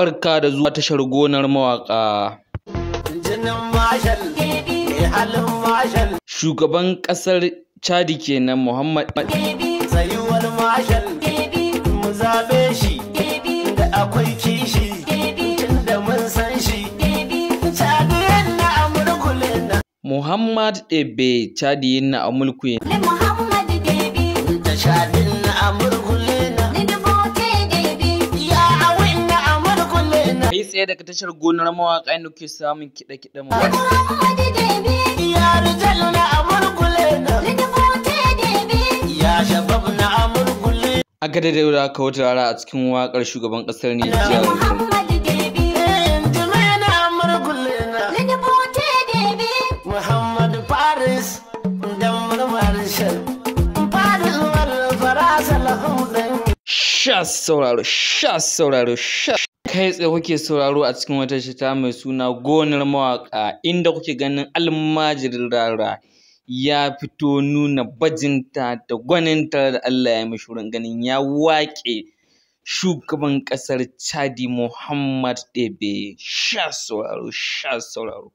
Barka da zuwa tashar gonar mawaƙa. Shugaban ƙasar Chadi kenan Muhammad Tsayuwar Marshal mu zaɓe shi da akwai kishi tunda mun san shi. Chadiyan na amurkule na Muhammad Ebe Chadiyin na amulku Muhammad Debi da Chadin na amurkule na ya awin na amurkule na. kai tsaye daga tashar gonar mawaƙa inda kuke samun kiɗe-kiɗe Muhammad Debi ya rijal na amurkule na ya shabab na amurkule. a gada da aka wata rara a cikin waƙar shugaban ƙasar Nijar. Muhammad Paris da Marshal Paris wal farasa lahum Sha sauraro kai tsaye kuke sauraro a cikin wata shita mai suna gonar mawaƙa inda kuke ganin almajirin rara ya fito nuna bajinta da gwaninta da Allah ya mishi wurin ganin ya waƙe shugaban ƙasar Chadi Muhammad Ebe. Sha sauraro